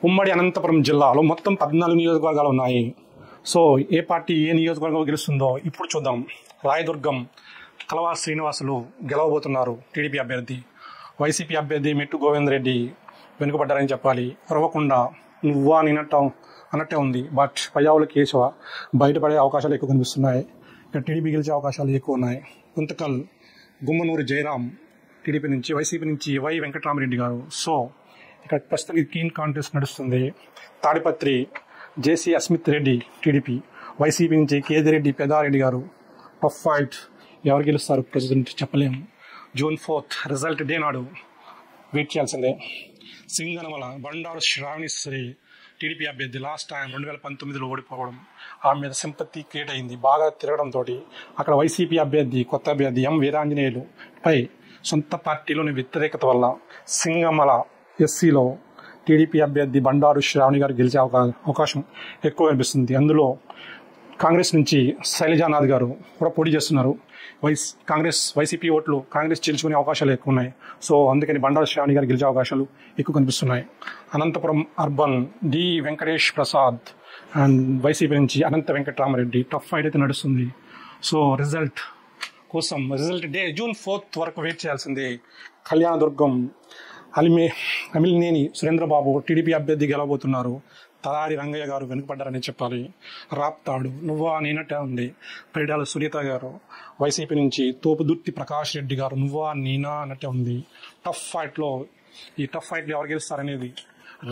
ఉమ్మడి అనంతపురం జిల్లాలో మొత్తం 14 నియోజకవర్గాలు ఉన్నాయి. సో ఏ పార్టీ ఏ నియోజకవర్గం గెలుస్తుందో ఇప్పుడు చూద్దాం. రాయదుర్గం కలవా శ్రీనివాసులు గెలవబోతున్నారు. టీడీపీ అభ్యర్థి. వైసీపీ అభ్యర్థి మెట్టు గోవింద్ రెడ్డి వెనుకబడ్డారని చెప్పాలి. రవ్వకుండా నువ్వా అన్నట్టే ఉంది. బట్ పయ్యావుల కేశవ బయటపడే అవకాశాలు ఎక్కువ కనిపిస్తున్నాయి. ఇక్కడ టీడీపీ గెలిచే అవకాశాలు ఎక్కువ ఉన్నాయి. గుంతకల్ గుమ్మనూరి జయరాం టీడీపీ నుంచి, వైసీపీ నుంచి వై వెంకటరామరెడ్డి గారు. సో ఇక్కడ ప్రస్తుతం కీన్ కాంటెస్ట్ నడుస్తుంది. తాడిపత్రి జేసీ అస్మిత్ రెడ్డి టీడీపీ, వైసీపీ నుంచి కేదిరెడ్డి పెదారెడ్డి గారు. Tough fight. ఎవరు గెలుస్తారు ప్రెసిడెంట్ చెప్పలేము. June 4th రిజల్ట్ డే నాడు వెయిట్ చేయాల్సిందే. సింగనమల బండారు శ్రావణిశ్రీ టీడీపీ అభ్యర్థి. లాస్ట్ టైం 2019లో ఓడిపోవడం, ఆమె మీద సింపతి క్రియేట్ అయింది. బాగా తిరగడంతో అక్కడ వైసీపీ అభ్యర్థి కొత్త అభ్యర్థి ఎం వీరాంజనేయులు పై సొంత పార్టీలోని వ్యతిరేకత వల్ల సింగమల ఎస్సీలో టీడీపీ అభ్యర్థి బండారు శ్రావణి గారు గెలిచే అవకాశం ఎక్కువ కనిపిస్తుంది. అందులో కాంగ్రెస్ నుంచి శైలజానాథ్ గారు కూడా పోటీ చేస్తున్నారు. వైసీపీ ఓట్లు కాంగ్రెస్ చేల్చుకునే అవకాశాలు ఎక్కువ ఉన్నాయి. సో అందుకని బండారు శ్రావణి గారు గెలిచే అవకాశాలు ఎక్కువ కనిపిస్తున్నాయి. Anantapuram urban D Venkatesh Prasad and YCP నుంచి అనంత వెంకటరామరెడ్డి. టఫ్ ఫైట్ అయితే నడుస్తుంది. సో రిజల్ట్ కోసం రిజల్ట్ డే June 4th వరకు వెయిట్ చేయాల్సిందే. కళ్యాణదుర్గం అమిలినేని సురేంద్రబాబు టీడీపీ అభ్యర్థి గెలవబోతున్నారు. తలారి రంగయ్య గారు వెనుకబడ్డారని చెప్పాలి. రాప్తాడు నువ్వా నేనట్టే ఉంది. పరిడాల సునీత గారు వైసీపీ నుంచి, తోపుదుర్తి ప్రకాష్ రెడ్డి గారు నువ్వా నేనా అన్నట్టే ఉంది. టఫ్ ఫైట్లో ఎవరు గెలుస్తారనేది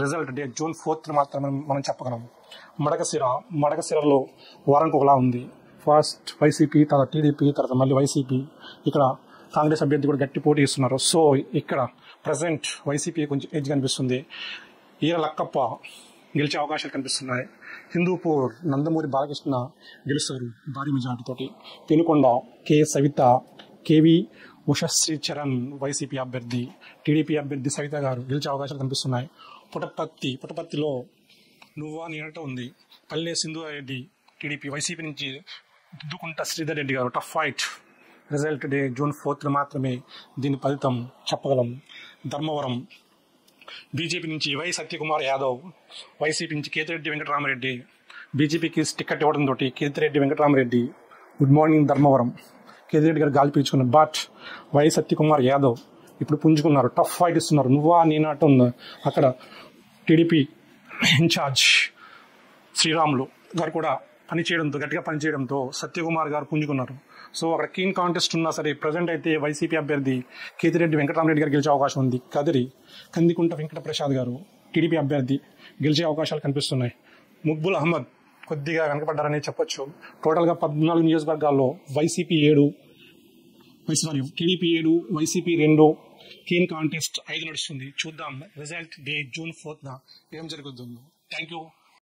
రిజల్ట్ డే June 4th మాత్రమే మనం చెప్పగలం. మడకసిరలో వారానికి ఒకలా ఉంది. ఫస్ట్ వైసీపీ, తర్వాత టీడీపీ, తర్వాత మళ్ళీ వైసీపీ. ఇక్కడ కాంగ్రెస్ అభ్యర్థి కూడా గట్టి పోటీ ఇస్తున్నారు. సో ఇక్కడ ప్రజెంట్ వైసీపీ కొంచెం ఎడ్జ్ కనిపిస్తుంది. ఈర లక్కప్ప గెలిచే అవకాశాలు కనిపిస్తున్నాయి. హిందూపూర్ నందమూరి బాలకృష్ణ గెలుస్తారు భారీ మెజార్టీతోటి. పెనుకొండ కె సవిత, కేవి ఉషశ్రీ చరణ్ వైసీపీ అభ్యర్థి, టీడీపీ అభ్యర్థి సవిత గారు గెలిచే అవకాశాలు కనిపిస్తున్నాయి. పుట్టపర్తిలో నువ్వా నేనట్టు ఉంది. పల్లె సింధురెడ్డి టీడీపీ, వైసీపీ నుంచి Duddukunta Sridhar Reddy garu. Tough fight. Result day June 4th మాత్రమే దీని ఫలితం చెప్పగలం. ధర్మవరం బీజేపీ నుంచి వై సత్యకుమార్ యాదవ్, వైసీపీ నుంచి కేతిరెడ్డి వెంకటరామరెడ్డి. బీజేపీకి టికెట్ ఇవ్వడంతో కేతిరెడ్డి వెంకటరామరెడ్డి. Good morning Dharmavaram. కేతిరెడ్డి గారు గాలి పీల్చుకున్నారు. బట్ వై సత్యకుమార్ యాదవ్ ఇప్పుడు పుంజుకున్నారు. టఫ్ ఫైట్ ఇస్తున్నారు. నువ్వా నేనట్టు ఉంది. అక్కడ టీడీపీ ఇన్ఛార్జ్ శ్రీరాములు గారు కూడా గట్టిగా పనిచేయడంతో సత్యకుమార్ గారు పుంజుకున్నారు. సో అక్కడ కీన్ కాంటెస్ట్ ఉన్నా సరే ప్రజెంట్ అయితే వైసీపీ అభ్యర్థి కేతిరెడ్డి వెంకటరామరెడ్డి గారు గెలిచే అవకాశం ఉంది. కందికుంట వెంకటప్రసాద్ గారు టీడీపీ అభ్యర్థి గెలిచే అవకాశాలు కనిపిస్తున్నాయి. ముక్బుల్ అహ్మద్ కొద్దిగా వెనకబడ్డారని చెప్పొచ్చు. టోటల్గా 14 నియోజకవర్గాల్లో టీడీపీ 7, వైసీపీ 2. కీన్ కాంటెస్ట్ 5 నడుస్తుంది. చూద్దాం రిజల్ట్ డే June 4th ఏం జరుగుతుందో. Thank you.